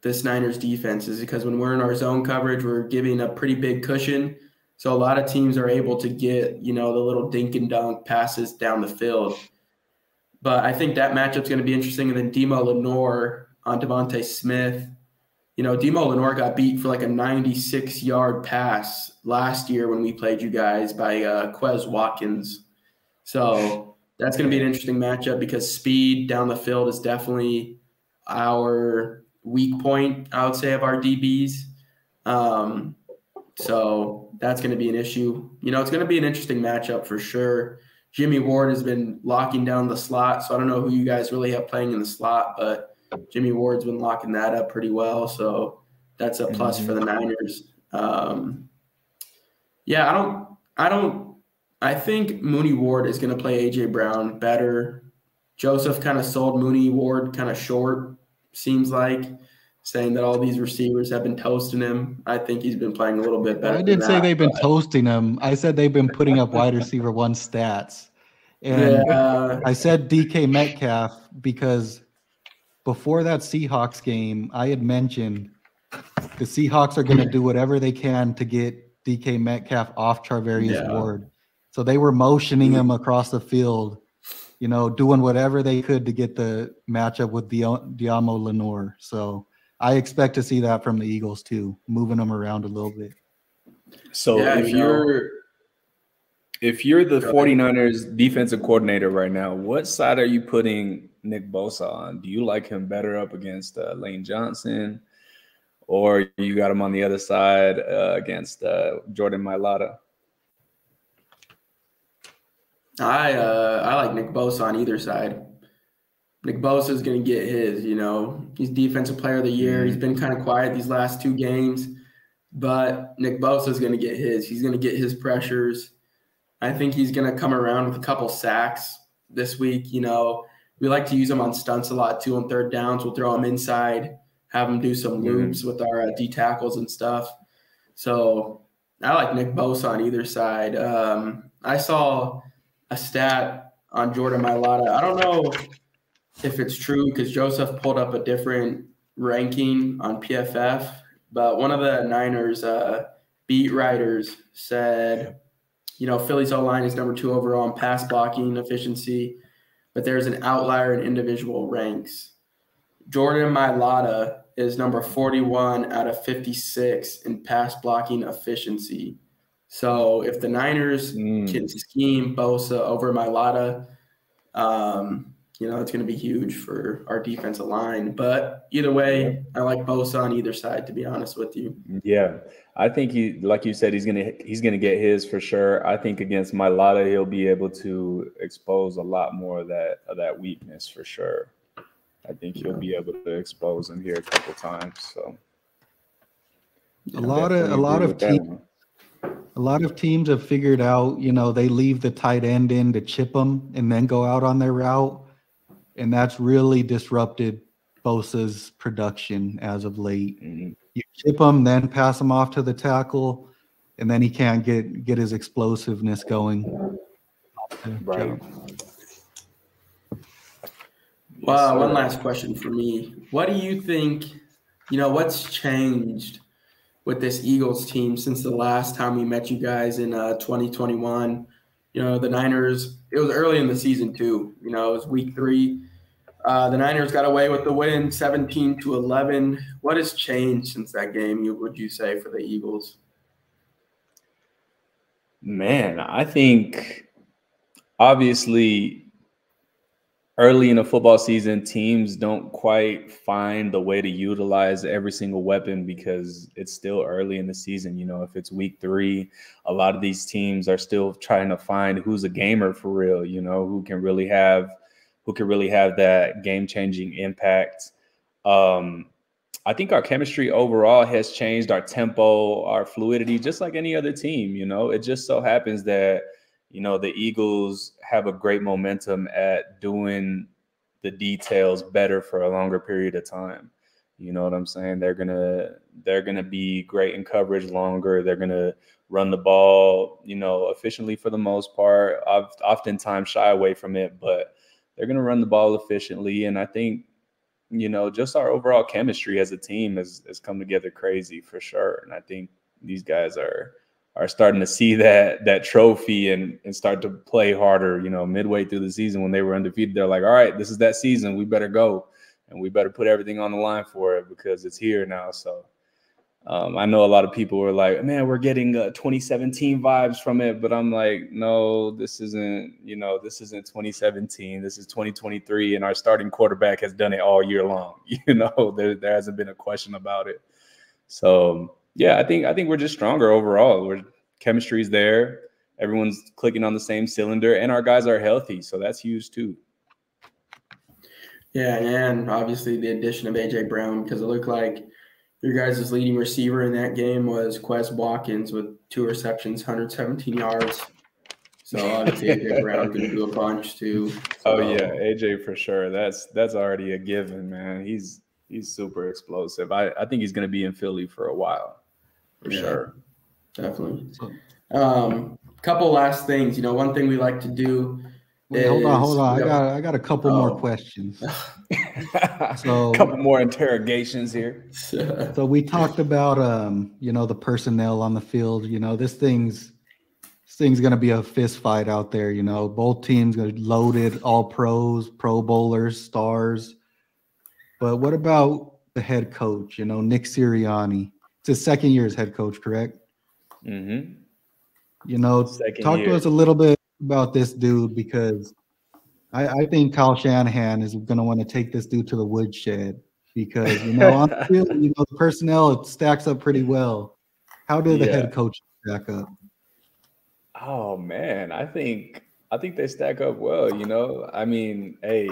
this Niners defense, is because when we're in our zone coverage, we're giving a pretty big cushion. So a lot of teams are able to get, the little dink and dunk passes down the field. But I think that matchup's going to be interesting. And then Demo Lenore on Devontae Smith. Demo Lenore got beat for a 96-yard pass last year when we played you guys by Quez Watkins. So that's going to be an interesting matchup because speed down the field is definitely our weak point, I would say, of our DBs. So that's going to be an issue. It's going to be an interesting matchup for sure. Jimmy Ward has been locking down the slot, so I don't know who you guys really have playing in the slot, but Jimmy Ward's been locking that up pretty well, so that's a plus for the Niners. I think Mooney Ward is going to play A.J. Brown better. Joseph kind of sold Mooney Ward kind of short, seems like, saying that all these receivers have been toasting him. I think he's been playing a little bit better. I didn't say they've been toasting him. I said they've been putting up wide receiver one stats. And I said DK Metcalf because before that Seahawks game, I had mentioned the Seahawks are going to do whatever they can to get DK Metcalf off Charvarius Ward. So they were motioning him across the field, doing whatever they could to get the matchup with Diamo Lenore. So I expect to see that from the Eagles too, moving them around a little bit. So if you're the 49ers defensive coordinator right now, what side are you putting Nick Bosa on? Do you like him better up against Lane Johnson, or you got him on the other side against Jordan Mailata? I like Nick Bosa on either side. Nick Bosa is going to get his. He's Defensive Player of the Year. He's been kind of quiet these last 2 games, but Nick Bosa is going to get his. He's going to get his pressures. I think he's going to come around with a couple sacks this week. We like to use him on stunts a lot too on third downs. We'll throw him inside, have him do some loops with our D tackles and stuff. So I like Nick Bosa on either side. I saw a stat on Jordan Mailata. I don't know if it's true because Joseph pulled up a different ranking on PFF, but one of the Niners beat writers said, Philly's O-line is number 2 overall in pass blocking efficiency, but there's an outlier in individual ranks. Jordan Mailata is number 41 out of 56 in pass blocking efficiency. So if the Niners can scheme Bosa over Mailata, it's going to be huge for our defensive line. But either way, I like Bosa on either side, to be honest with you. Yeah, I think like you said, he's gonna get his for sure. I think against Mailata, he'll be able to expose a lot more of that weakness for sure. I think he'll be able to expose him here a couple times. So a lot of teams have figured out, they leave the tight end in to chip them and then go out on their route. And that's really disrupted Bosa's production as of late. You chip him, then pass him off to the tackle, and then he can't get his explosiveness going. Right. Well, one last question for me. What do you think, what's changed with this Eagles team since the last time we met you guys in 2021? The Niners, it was early in the season too. It was week 3. The Niners got away with the win, 17-11. What has changed since that game, would you say, for the Eagles? Man, I think obviously early in the football season, teams don't quite find the way to utilize every single weapon because it's still early in the season. If it's week 3, a lot of these teams are still trying to find who's a gamer for real, who can really have that game-changing impact. I think our chemistry overall has changed, our tempo, our fluidity, just like any other team. It just so happens that the Eagles have a great momentum at doing the details better for a longer period of time. You know what I'm saying? They're gonna be great in coverage longer. They're gonna run the ball, efficiently for the most part. I've oftentimes shy away from it, but they're gonna run the ball efficiently. And I think, just our overall chemistry as a team has come together crazy for sure. And I think these guys are starting to see that trophy and start to play harder. Midway through the season when they were undefeated, they're like, all right, this is that season. We better go and we better put everything on the line for it because it's here now. So I know a lot of people were like, man, we're getting 2017 vibes from it. But I'm like, no, this isn't 2017. This is 2023. And our starting quarterback has done it all year long. There hasn't been a question about it. So yeah, I think we're just stronger overall. Chemistry's there. Everyone's clicking on the same cylinder, and our guys are healthy, so that's huge too. Yeah, and obviously the addition of A.J. Brown, because it looked like your guys' leading receiver in that game was Quez Watkins with 2 receptions, 117 yards. So obviously A.J. Brown can do a bunch too. So. Oh yeah, A.J. for sure. That's already a given, man. He's super explosive. I think he's going to be in Philly for a while. For sure. Definitely. Couple last things. One thing we like to do is... Hold on. I got a couple more questions. So a couple more interrogations here. So we talked about the personnel on the field. This thing's gonna be a fist fight out there. Both teams are loaded, all pros, Pro Bowlers, stars. But what about the head coach? Nick Sirianni. It's his second year as head coach, correct? Mm-hmm. Talk to us a little bit about this dude because I think Kyle Shanahan is going to want to take this dude to the woodshed because, on the field, the personnel, it stacks up pretty well. How did the head coach stack up? Oh, man, I think I think they stack up well. You know, I mean, hey,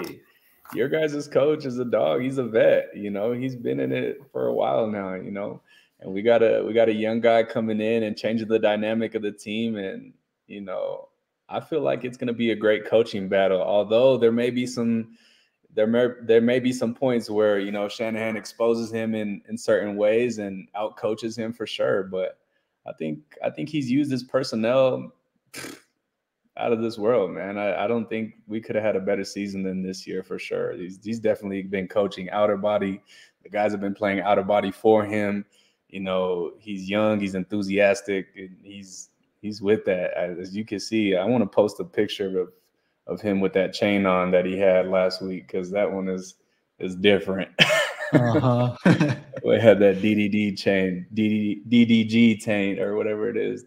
your guys' coach is a dog. He's a vet. You know, he's been in it for a while now. You know, and we got a young guy coming in and changing the dynamic of the team. And you know, I feel like it's going to be a great coaching battle. Although there may be some points where, you know, Shanahan exposes him in certain ways and out coaches him for sure. But I think he's used his personnel out of this world, man. I don't think we could have had a better season than this year for sure. He's definitely been coaching outer body. The guys have been playing outer body for him. You know, he's young, he's enthusiastic, and he's with that. As you can see, I want to post a picture of him with that chain on that he had last week, because that one is different. Uh-huh. We had that DDD chain, DDG chain, or whatever it is.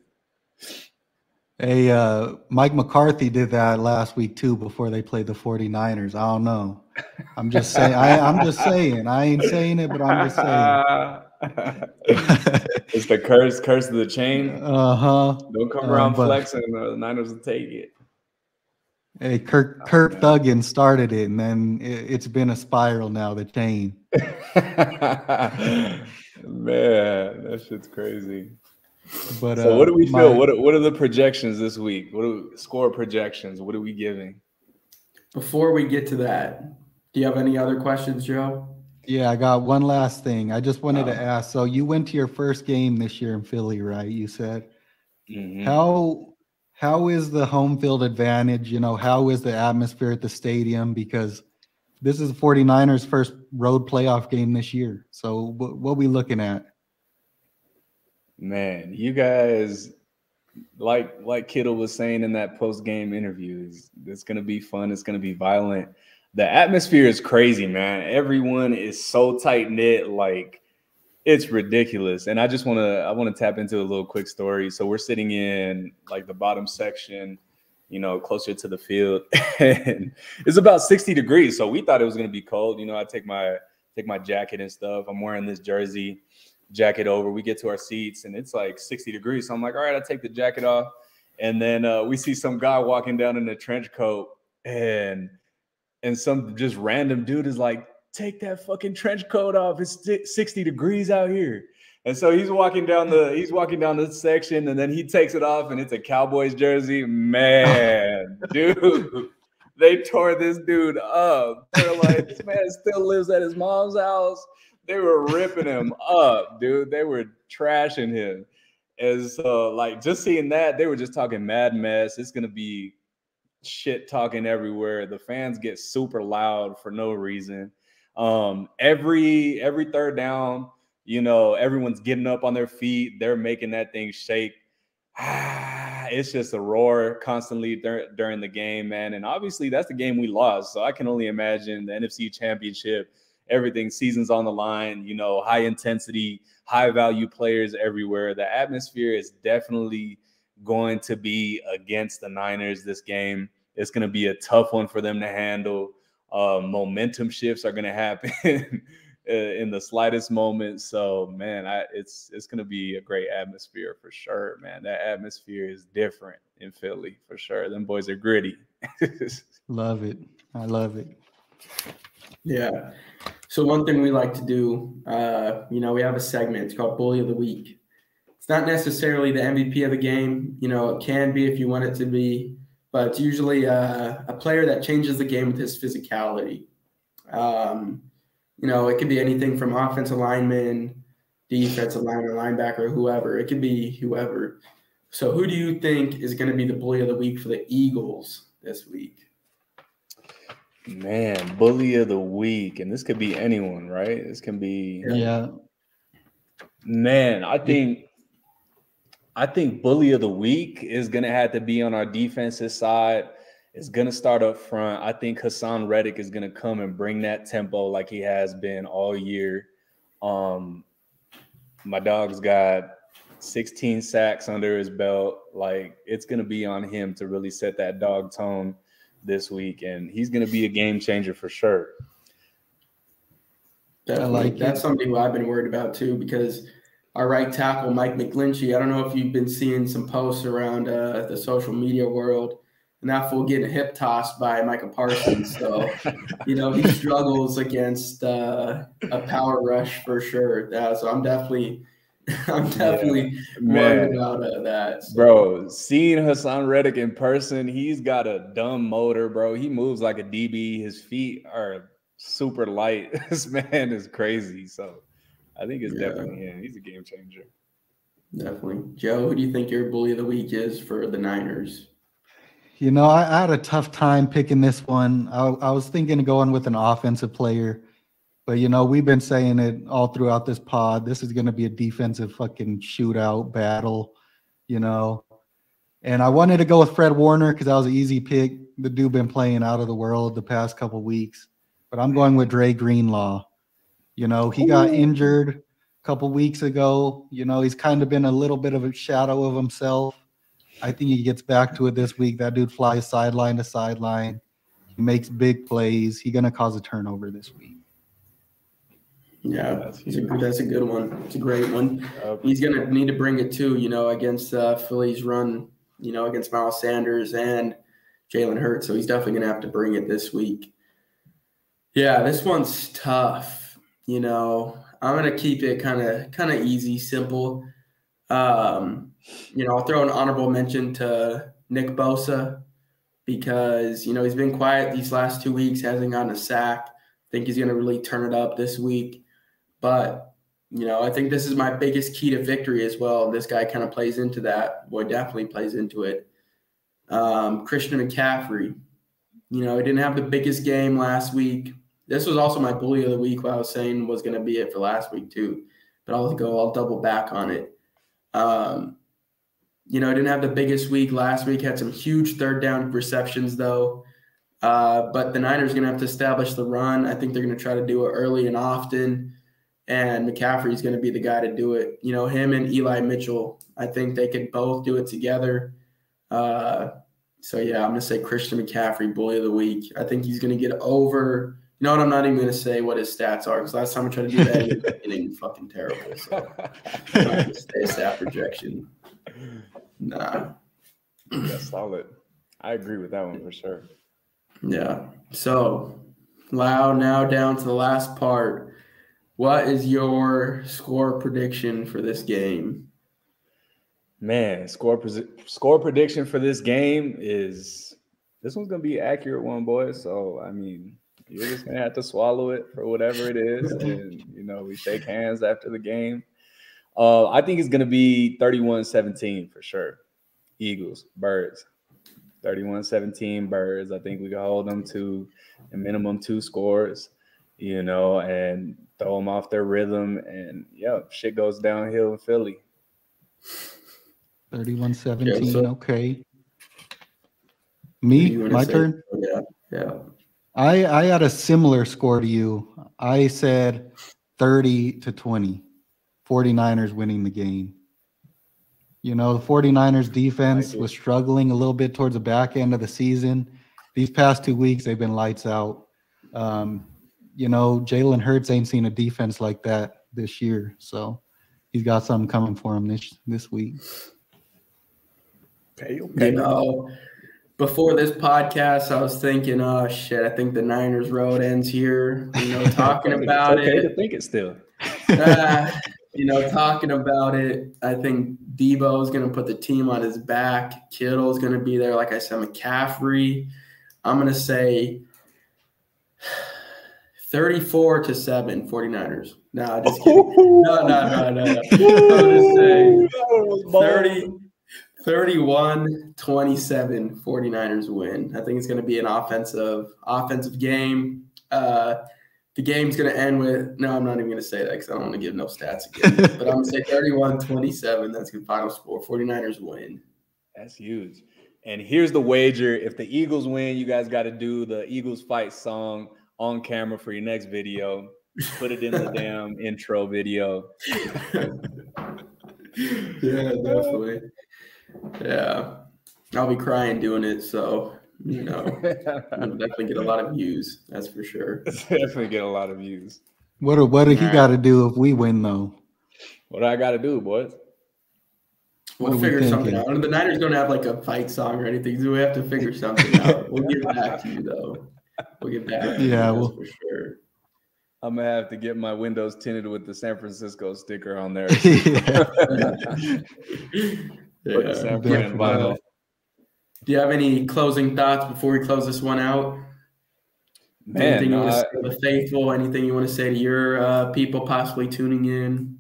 Hey, Mike McCarthy did that last week too before they played the 49ers. I don't know. I'm just saying. I'm just saying. I ain't saying it, but I'm just saying. It's the curse of the chain. Uh-huh. Don't come around flexing. The Niners will take it. Hey, Kirk Thuggin started it, and then it's been a spiral now, the chain. Man, that shit's crazy. But so what do we feel? What are the projections this week? Score projections? What are we giving? Before we get to that, do you have any other questions, Joe? Yeah, I got one last thing. I just wanted to ask. So you went to your first game this year in Philly, right? You said. Mm-hmm. How is the home field advantage? You know, how is the atmosphere at the stadium? Because this is the 49ers' first road playoff game this year. So what are we looking at? Man, you guys, like Kittle was saying in that post-game interview, it's going to be fun. It's going to be violent. The atmosphere is crazy, man. Everyone is so tight-knit, like it's ridiculous. And I want to tap into a little quick story. So we're sitting in like the bottom section, you know, closer to the field, and it's about 60 degrees. So we thought it was going to be cold. You know, I take my jacket and stuff. I'm wearing this jersey jacket over. We get to our seats and it's like 60 degrees. So I'm like, all right, I take the jacket off. And then we see some guy walking down in a trench coat, and some just random dude is like, take that fucking trench coat off. It's 60 degrees out here. And so he's walking down the section, and then he takes it off, and it's a Cowboys jersey. Man, dude, they tore this dude up. They're like, this man still lives at his mom's house. They were ripping him up, dude. They were trashing him. And so, like, just seeing that, they were just talking mad mess. It's gonna be shit talking everywhere. The fans get super loud for no reason. Every third down, you know, everyone's getting up on their feet. They're making that thing shake. It's just a roar constantly during the game, man. And obviously that's the game we lost. So I can only imagine the NFC Championship, everything, season's on the line, you know, high intensity, high value players everywhere. The atmosphere is definitely going to be against the Niners this game. It's going to be a tough one for them to handle. Momentum shifts are going to happen in the slightest moment. So, man, it's going to be a great atmosphere for sure, man. That atmosphere is different in Philly for sure. Them boys are gritty. Love it. I love it. Yeah. So one thing we like to do, you know, we have a segment. It's called Bully of the Week. It's not necessarily the MVP of the game. You know, it can be if you want it to be, but it's usually a player that changes the game with his physicality. You know, it could be anything from offensive lineman, defensive lineman, linebacker, whoever. It could be whoever. So who do you think is going to be the bully of the week for the Eagles this week? Man, bully of the week. And this could be anyone, right? This can be. Yeah. Man, I think bully of the week is going to have to be on our defensive side. It's going to start up front. I think Hassan Reddick is going to come and bring that tempo like he has been all year. My dog's got 16 sacks under his belt. Like, it's going to be on him to really set that dog tone this week, and he's going to be a game changer for sure. Definitely. That's something who I've been worried about too, because our right tackle, Mike McGlinchey, I don't know if you've been seeing some posts around the social media world, and that fool getting hip tossed by Micah Parsons. So, he struggles against a power rush for sure. So I'm definitely worried about that. So. Bro, seeing Hassan Reddick in person, he's got a dumb motor, bro. He moves like a DB. His feet are super light. This man is crazy. So I think it's definitely him. He's a game changer. Definitely. Joe, who do you think your bully of the week is for the Niners? I had a tough time picking this one. I was thinking of going with an offensive player, but we've been saying it all throughout this pod. This is going to be a defensive fucking shootout battle, And I wanted to go with Fred Warner because that was an easy pick. The dude been playing out of the world the past couple weeks, but I'm going with Dre Greenlaw. He got injured a couple weeks ago. He's kind of been a little bit of a shadow of himself. I think he gets back to it this week. That dude flies sideline to sideline. He makes big plays. He's going to cause a turnover this week. Yeah, that's a good one. It's a great one. He's going to need to bring it too, against Philly's run, against Miles Sanders and Jalen Hurts. So he's definitely going to have to bring it this week. Yeah, this one's tough. I'm going to keep it kind of easy, simple. I'll throw an honorable mention to Nick Bosa because, he's been quiet these last 2 weeks, hasn't gotten a sack. I think he's going to really turn it up this week. But, I think this is my biggest key to victory as well. This guy kind of plays into that. Boy, definitely plays into it. Christian McCaffrey, he didn't have the biggest game last week. This was also my bully of the week, what I was saying was going to be it for last week too. But I'll double back on it. Didn't have the biggest week last week, had some huge third down receptions though. But the Niners are going to have to establish the run. I think they're going to try to do it early and often. And McCaffrey's going to be the guy to do it. Him and Eli Mitchell, I think they could both do it together. So yeah, I'm going to say Christian McCaffrey, bully of the week. I think he's going to get over. I'm not even going to say what his stats are because last time I tried to do that, he ended up getting fucking terrible. So I'm not going to say a stat projection. Nah. That's solid. I agree with that one for sure. Yeah. So, now down to the last part. What is your score prediction for this game? Man, score prediction for this game is – this one's going to be an accurate one, boys. So, you're just going to have to swallow it for whatever it is. And, we shake hands after the game. I think it's going to be 31-17 for sure. Eagles, Birds. 31-17 Birds. I think we can hold them to a minimum 2 scores, and throw them off their rhythm. And, shit goes downhill in Philly. 31-17, okay. Me, my turn? Yeah. I had a similar score to you. I said 30-20. 49ers winning the game. The 49ers defense was struggling a little bit towards the back end of the season. These past 2 weeks, they've been lights out. Jalen Hurts ain't seen a defense like that this year. So he's got something coming for him this week. Okay. Before this podcast, I was thinking, oh, shit, I think the Niners road ends here. Talking about it's okay to think it still. Talking about it, I think Debo is going to put the team on his back. Kittle is going to be there. Like I said, McCaffrey. I'm going to say 34-7 49ers. No, just kidding. No. I'm going to say 31-27 49ers win. I think it's going to be an offensive game. The game's going to end with – no, I'm not even going to say that because I don't want to give no stats again. But I'm going to say 31-27. That's the final score. 49ers win. That's huge. And here's the wager. If the Eagles win, you guys got to do the Eagles fight song on camera for your next video. Put it in the damn intro video. Yeah, definitely. Yeah. I'll be crying doing it, so – we'll definitely get a lot of views. That's for sure. Definitely get a lot of views. What do he got to do if we win, though? What do I got to do, boys? We'll figure something out. And the Niners don't have like a fight song or anything, so we have to figure something out. We'll get back to you though. We'll get back to you, for sure. I'm gonna have to get my windows tinted with the San Francisco sticker on there. Yeah, San Fran vinyl. Do you have any closing thoughts before we close this one out? Man, anything you want to say to the faithful? Anything you want to say to your people possibly tuning in?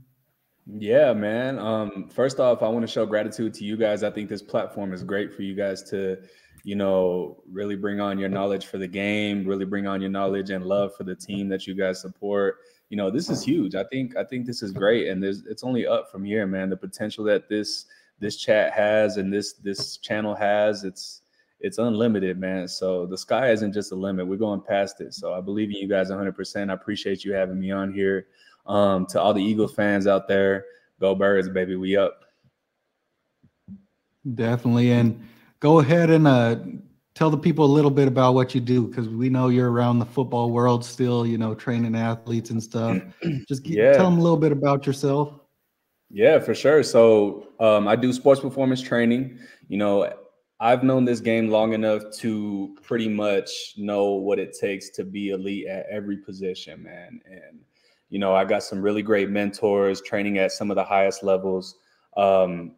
Yeah, man. First off, I want to show gratitude to you guys. I think this platform is great for you guys to, really bring on your knowledge for the game, really bring on your knowledge and love for the team that you guys support. This is huge. I think this is great, and it's only up from here, man. The potential that this chat has and this channel has, it's unlimited, man. So the sky isn't just a limit. We're going past it. So I believe in you guys 100%. I appreciate you having me on here. To all the Eagles fans out there, go Birds, baby. We up. Definitely. And go ahead and tell the people a little bit about what you do, because we know you're around the football world still, training athletes and stuff. Just tell them a little bit about yourself. Yeah, for sure. So I do sports performance training. I've known this game long enough to pretty much know what it takes to be elite at every position, man. And I got some really great mentors training at some of the highest levels. I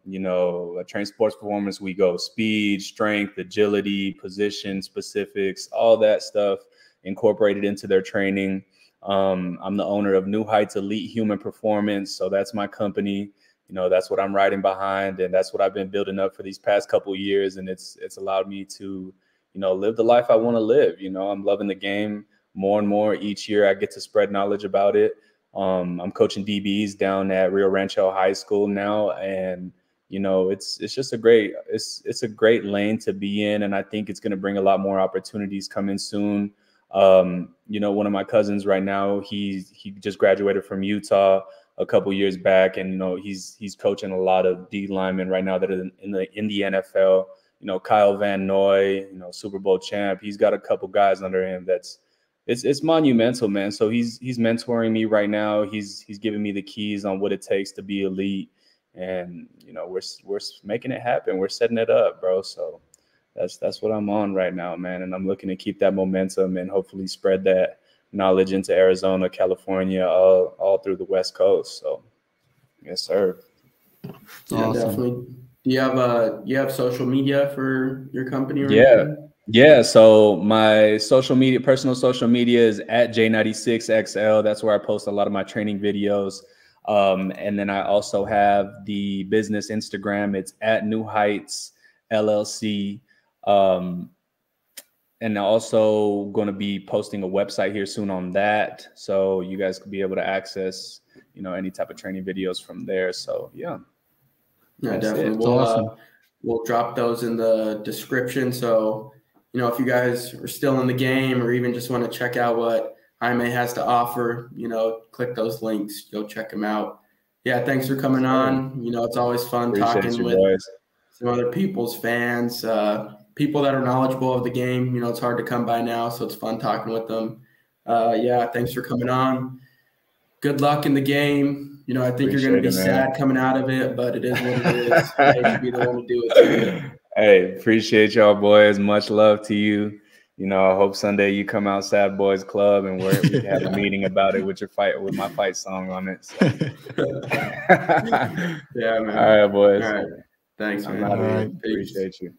train sports performance. We go speed, strength, agility, position specifics, all that stuff incorporated into their training. I'm the owner of New Heights Elite Human Performance. So that's my company. That's what I'm riding behind, and that's what I've been building up for these past couple of years. And it's allowed me to, live the life I want to live. I'm loving the game more and more each year. I get to spread knowledge about it. I'm coaching DBs down at Rio Rancho High School now, and it's just a great lane to be in, and I think it's going to bring a lot more opportunities coming soon. One of my cousins right now, he just graduated from Utah a couple years back, and he's coaching a lot of D linemen right now that are in the NFL. Kyle Van Noy, Super Bowl champ. He's got a couple guys under him it's monumental, man. So he's mentoring me right now. He's giving me the keys on what it takes to be elite, and we're making it happen. We're setting it up, bro. So that's what I'm on right now, man. And I'm looking to keep that momentum and hopefully spread that knowledge into Arizona, California, all through the West Coast. So yes, sir. Awesome. Definitely. Do you have social media for your company? Or anything? Yeah. So my personal social media is at J96XL. That's where I post a lot of my training videos. And then I also have the business Instagram. It's at New Heights LLC. And also going to be posting a website here soon on that. So you guys could be able to access, any type of training videos from there. So yeah. Yeah, definitely. We'll drop those in the description. So, if you guys are still in the game or even just want to check out what Jaime has to offer, click those links. Go check him out. Yeah, thanks for coming on. It's always fun talking with some other people's fans, people that are knowledgeable of the game. It's hard to come by now, so it's fun talking with them. Thanks for coming on. Good luck in the game. I think you're going to be sad coming out of it, but it is what it is. You should be the one to do it. Hey, appreciate y'all, boys. Much love to you. I hope Sunday you come out Sad Boys Club and we can have a meeting about it with my fight song on it. So. Yeah, man. All right, boys. All right. Thanks, man. All right. Appreciate you.